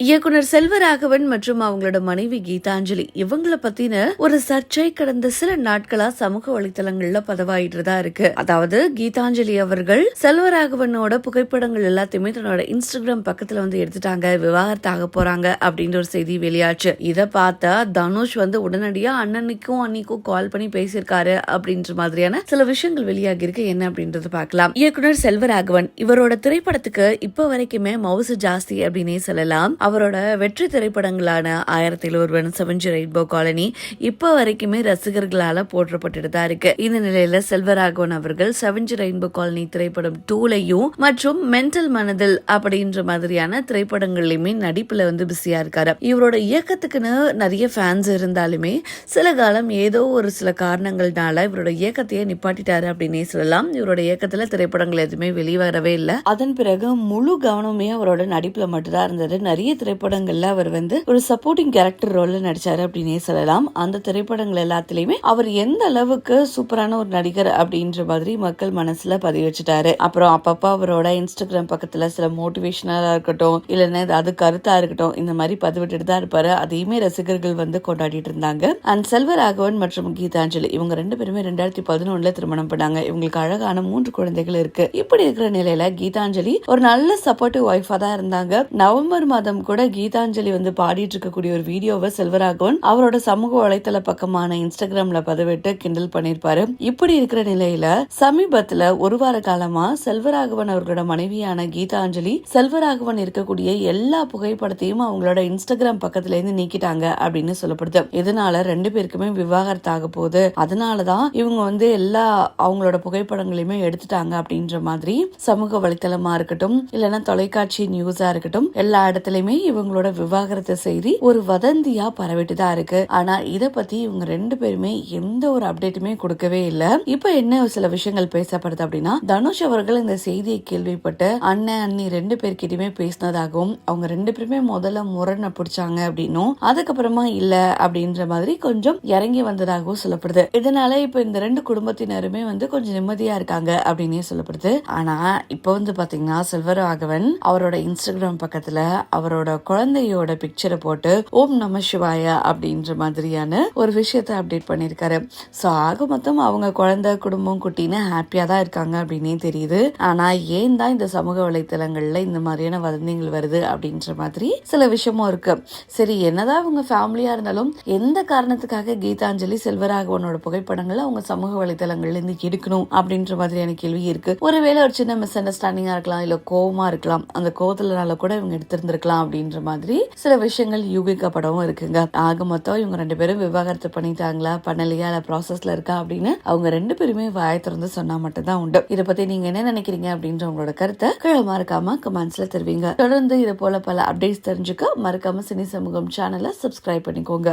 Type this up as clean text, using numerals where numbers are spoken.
இயக்குனர் செல்வராகவன் மற்றும் அவங்களோட மனைவி கீதாஞ்சலி இவங்கள பத்தின ஒரு சர்ச்சை கடந்த சில நாட்களா சமூக வலைத்தளங்கள்ல பதிவாயிட்டு இருக்கு. அதாவது கீதாஞ்சலி அவர்கள் செல்வராகவனோட புகைப்படங்கள் எல்லாத்தையுமே தன்னோட இன்ஸ்டாகிராம் பக்கத்துல எடுத்துட்டாங்க, விவாகரத்தாக போறாங்க அப்படின்ற ஒரு செய்தி வெளியாச்சு. இத பார்த்தா தனுஷ் உடனடியா அன்னிக்கும் கால் பண்ணி பேசியிருக்காரு அப்படின்ற மாதிரியான சில விஷயங்கள் வெளியாகி இருக்கு. என்ன அப்படின்றது பார்க்கலாம். இயக்குனர் செல்வராகவன் இவரோட திரைப்படத்துக்கு இப்ப வரைக்குமே மவுசு ஜாஸ்தி அப்படின்னே சொல்லலாம். அவரோட வெற்றி திரைப்படங்களான 1001, 7 ரெயின்போ காலனி இப்ப வரைக்குமே ரசிகர்களால போற்றப்பட்டு தான் இருக்கு. இந்த நிலையில செல்வராகவன் அவர்கள் 7 ரெயின்போ காலனி திரைப்படம் 2லையும் மற்றும் மென்டல் மனதில் அப்படின்ற மாதிரியான திரைப்படங்கள்லயுமே நடிப்புல பிஸியா இருக்காரு. இவரோட இயக்கத்துக்குன்னு நிறைய ஃபேன்ஸ் இருந்தாலுமே சில காலம் ஏதோ ஒரு சில காரணங்கள்னால இவரோட இயக்கத்தையே நிப்பாட்டிட்டாரு அப்படின்னே சொல்லலாம். இவரோட இயக்கத்துல திரைப்படங்கள் எதுவுமே வெளிவரவே இல்லை. அதன் பிறகு முழு கவனமே அவரோட நடிப்புல மட்டும்தான் இருந்தது. நிறைய திரைப்படங்கள்ல அவர் ஒரு சப்போர்ட்டிங் கேரக்டர் ரோல்ல நடிச்சாரு அப்படின்னே சொல்லலாம். அந்த திரைப்படங்கள் எல்லாத்திலயுமே அவர் எந்த அளவுக்கு சூப்பரான ஒரு நடிகர் அப்படின்ற மாதிரி மக்கள் மனசுல பதிவு வச்சுட்டாரு. அப்புறம் அப்பப்ப அவரோட இன்ஸ்டாகிராம் பக்கத்துல சில மோட்டிவேஷனலா இருக்கட்டும், இல்லைன்னா ஏதாவது கருத்தா இருக்கட்டும், இந்த மாதிரி பதிவிட்டு தான் இருப்பாரு. அதையுமே ரசிகர்கள் கொண்டாடிட்டு இருந்தாங்க. அண்ட் செல்வராகவன் மற்றும் கீதாஞ்சலி இவங்க 2 பேருமே 2011 திருமணம் பண்ணாங்க. இவங்களுக்கு அழகான 3 குழந்தைகள் இருக்கு. இப்படி இருக்கிற நிலையில கீதாஞ்சலி ஒரு நல்ல சப்போர்ட்டிவ் ஒய்ஃபா தான் இருந்தாங்க. நவம்பர் மாதம் கூட கீதாஞ்சலி பாடிட்டு இருக்கக்கூடிய ஒரு வீடியோவை செல்வராகவன் அவரோட சமூக வலைத்தள பக்கமான இன்ஸ்டாகிராம்ல பதிவிட்டு கிண்டல் பண்ணிருப்பாரு. இப்படி இருக்கிற நிலையில சமீபத்துல ஒரு வார காலமா செல்வராகவன் அவர்களோட மனைவியான கீதாஞ்சலி செல்வராகவன் இருக்கக்கூடிய எல்லா புகைப்படத்தையும் அவங்களோட இன்ஸ்டாகிராம் பக்கத்துல இருந்து நீக்கிட்டாங்க அப்படின்னு சொல்லப்படுது. இதனால 2 பேருக்குமே விவாகரத்து ஆக போகுது. அதனாலதான் இவங்க எல்லா அவங்களோட புகைப்படங்களையுமே எடுத்துட்டாங்க அப்படின்ற மாதிரி சமூக வலைத்தளமா இருக்கட்டும், இல்லைன்னா தொலைக்காட்சி நியூஸா இருக்கட்டும், எல்லா இடத்துலயுமே இவங்களோட விவாகரத்து செய்தி ஒரு வதந்தியா பரவிட்டு தான் இருக்கு. ஆனா இத பத்தி இவங்க 2 பேருமே எந்த ஒரு அப்டேட்டுமே கொடுக்கவே இல்ல. இப்ப என்ன சில விஷயங்கள் பேசப்படுது அப்படின்னா, தனுஷ் அவர்கள் இந்த செய்தியை கேள்விப்பட்டு அண்ணன் அண்ணி 2 பேர்கிட்டயுமே பேசினதாகவும், அவங்க 2 பேருமே முதல்ல முரணை பிடிச்சாங்க அப்படின்னும், அதுக்கப்புறமா இல்ல அப்படின்ற மாதிரி கொஞ்சம் இறங்கி வந்ததாகவும் சொல்லப்படுது. இதனால இப்ப இந்த 2 குடும்பத்தினருமே கொஞ்சம் நிம்மதியா இருக்காங்க அப்படின்னே சொல்லப்படுது. ஆனா இப்ப பாத்தீங்கன்னா செல்வராகவன் அவரோட இன்ஸ்டாகிராம் பக்கத்துல அவரோட குழந்தையோட பிக்சரை போட்டு ஓம் நம சிவாய அப்படின்ற மாதிரியான ஒரு விஷயத்தை அப்டேட் பண்ணிருக்காரு. சோ ஆக மொத்தம் அவங்க குழந்தை குடும்பம் குட்டின்னு ஹாப்பியா தான் இருக்காங்க அப்படின்னே தெரியுது. ஆனா ஏன் தான் இந்த சமூக வலைத்தளங்கள்ல இந்த மாதிரியான வதந்திகள் வருது அப்படின்ற மாதிரி சில விஷயமும் இருக்கு. சரி, என்னதான் அவங்க ஃபேமிலியா இருந்தாலும் எந்த காரணத்துக்காக கீதாஞ்சலி செல்வராகவனோட புகைப்படங்களை அவங்க சமூக வலைத்தளங்கள்ல இருந்து எடுக்கணும் அப்படின்ற மாதிரியான கேள்வி இருக்கு. ஒருவேளை ஒரு சின்ன மிஸ் அண்டர்ஸ்டாண்டிங்கா இருக்கலாம், இல்ல கோவமா இருக்கலாம். அந்த கோவத்தினால கூட இவங்க எடுத்திருந்திருக்கலாம் அப்படின்ற மாதிரி சில விஷயங்கள் யூகிக்கப்படவும் இருக்குங்க. ஆக மொத்தம் இவங்க 2 பேரும் விவாகரத்து பண்ணிட்டாங்களா, பண்ணலையா, இல்ல ப்ராசஸ்ல இருக்கா அப்படின்னு அவங்க 2 பேருமே வாயை திறந்து சொன்னா மட்டும்தான் உண்டு. இதை பத்தி நீங்க என்ன நினைக்கிறீங்க அப்படின்ற உங்களோட கருத்தை கீழே மறக்காம கமெண்ட்ஸ்ல தெரிவிங்க. தொடர்ந்து இது போல பல அப்டேட்ஸ் தெரிஞ்சுக்க மறக்காம சினி சமூகம் சேனலை சப்ஸ்கிரைப் பண்ணிக்கோங்க.